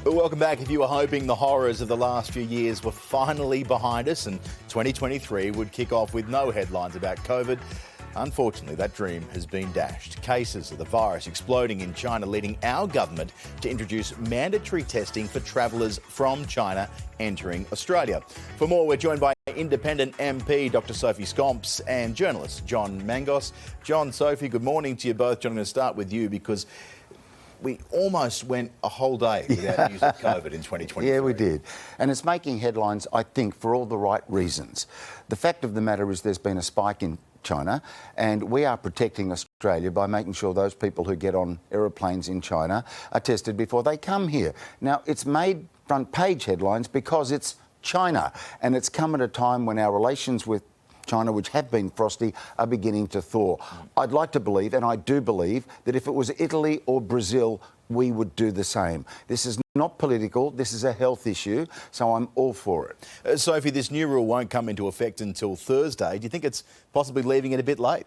Well, welcome back. If you were hoping the horrors of the last few years were finally behind us and 2023 would kick off with no headlines about COVID, unfortunately, that dream has been dashed. Cases of the virus exploding in China, leading our government to introduce mandatory testing for travellers from China entering Australia. For more, we're joined by Independent MP Dr. Sophie Scomps and journalist John Mangos. John, Sophie, good morning to you both. John, I'm going to start with you because we almost went a whole day without news of COVID in 2023. Yeah, we did. And it's making headlines, I think, for all the right reasons. The fact of the matter is there's been a spike in China, and we are protecting Australia by making sure those people who get on aeroplanes in China are tested before they come here. Now, it's made front page headlines because it's China, and it's come at a time when our relations with China, which have been frosty, are beginning to thaw. I'd like to believe, and I do believe, that if it was Italy or Brazil, we would do the same. This is not political, this is a health issue, so I'm all for it. Sophie, this new rule won't come into effect until Thursday. Do you think it's possibly leaving it a bit late?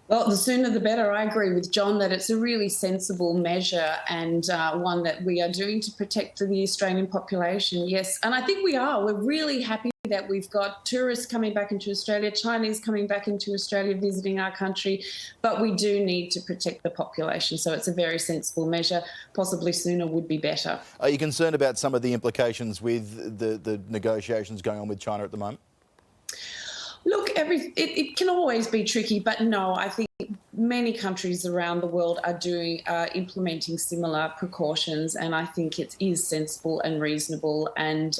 Well, the sooner the better. I agree with John that it's a really sensible measure and one that we are doing to protect the Australian population, yes. And I think we are. We're really happy that we've got tourists coming back into Australia, Chinese coming back into Australia, visiting our country, but we do need to protect the population. So it's a very sensible measure. Possibly sooner would be better. Are you concerned about some of the implications with the negotiations going on with China at the moment? Look, it can always be tricky, but no, I think many countries around the world are implementing similar precautions, and I think it is sensible and reasonable, and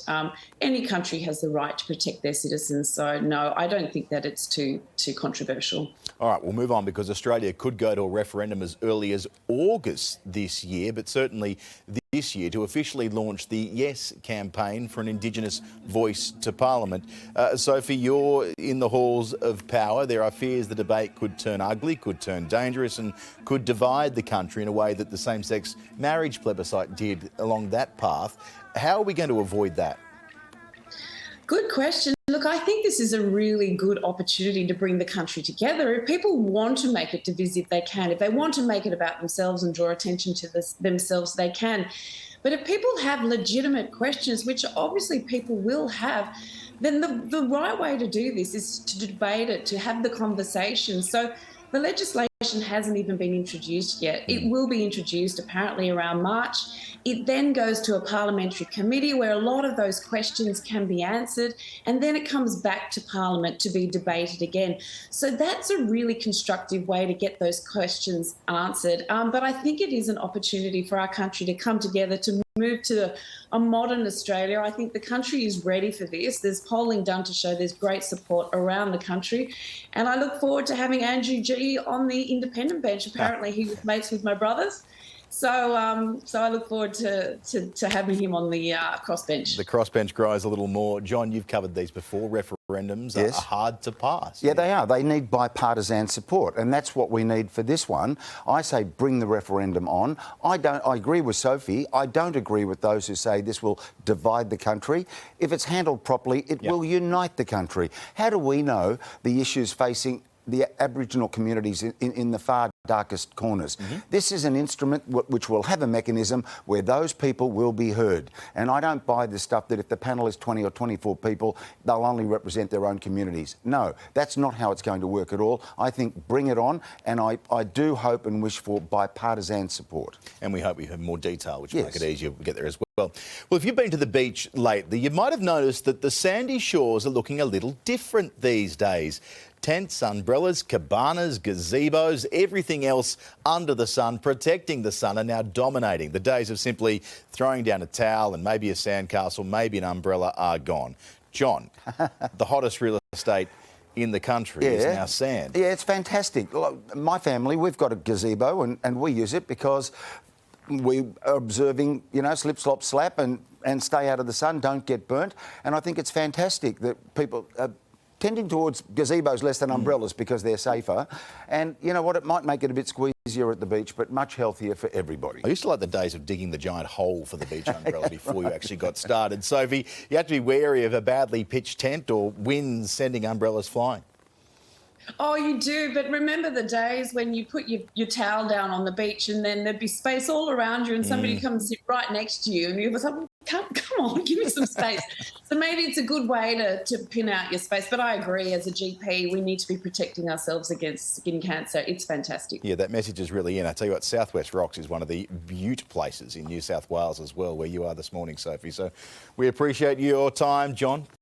any country has the right to protect their citizens. So no, I don't think that it's too controversial. All right, we'll move on because Australia could go to a referendum as early as August this year, but certainly this year to officially launch the Yes campaign for an Indigenous voice to Parliament. Sophie, you're in the halls of power. There are fears the debate could turn ugly, could turn dangerous and could divide the country in a way that the same-sex marriage plebiscite did along that path. How are we going to avoid that? Good question. Look, I think this is a really good opportunity to bring the country together. If people want to make it divisive, they can. If they want to make it about themselves and draw attention to themselves, they can. But if people have legitimate questions, which obviously people will have, then the right way to do this is to debate it, to have the conversation. So the legislation hasn't even been introduced yet. It will be introduced apparently around March. It then goes to a parliamentary committee where a lot of those questions can be answered, and then it comes back to Parliament to be debated again. So that's a really constructive way to get those questions answered. But I think it is an opportunity for our country to come together, to move to a modern Australia. I think the country is ready for this. There's polling done to show there's great support around the country. And I look forward to having Andrew G on the independent bench. Apparently he was mates with my brothers. So I look forward to having him on the crossbench. The crossbench grows a little more. John, you've covered these before. Referendums are hard to pass. Yeah, they are. They need bipartisan support, and that's what we need for this one. I say bring the referendum on. I agree with Sophie. I don't agree with those who say this will divide the country. If it's handled properly, it will unite the country. How do we know the issues facing the Aboriginal communities in the far darkest corners? This is an instrument which will have a mechanism where those people will be heard. And I don't buy the stuff that if the panel is 20 or 24 people, they'll only represent their own communities. No, that's not how it's going to work at all. I think bring it on, and I do hope and wish for bipartisan support. And we hope we have more detail, which will make it easier to get there as well. Well, if you've been to the beach lately, you might have noticed that the sandy shores are looking a little different these days. Tents, umbrellas, cabanas, gazebos, everything else under the sun, protecting the sun, are now dominating. The days of simply throwing down a towel and maybe a sandcastle, maybe an umbrella are gone. John, the hottest real estate in the country is now sand. Yeah, it's fantastic. Look, my family, we've got a gazebo and we use it because we are observing, slip, slop, slap and stay out of the sun, don't get burnt. And I think it's fantastic that people tending towards gazebos less than umbrellas because they're safer. And you know what? It might make it a bit squeezier at the beach, but much healthier for everybody. I used to like the days of digging the giant hole for the beach umbrella before you actually got started. Sophie, you have to be wary of a badly pitched tent or winds sending umbrellas flying. Oh, you do. But remember the days when you put your towel down on the beach and then there'd be space all around you and somebody comes sit right next to you and you was like, well, come on, give me some space. So maybe it's a good way to pin out your space. But I agree, as a GP, we need to be protecting ourselves against skin cancer. It's fantastic. Yeah, that message is really in. I tell you what, Southwest Rocks is one of the beaut places in New South Wales as well, where you are this morning, Sophie. So we appreciate your time, John.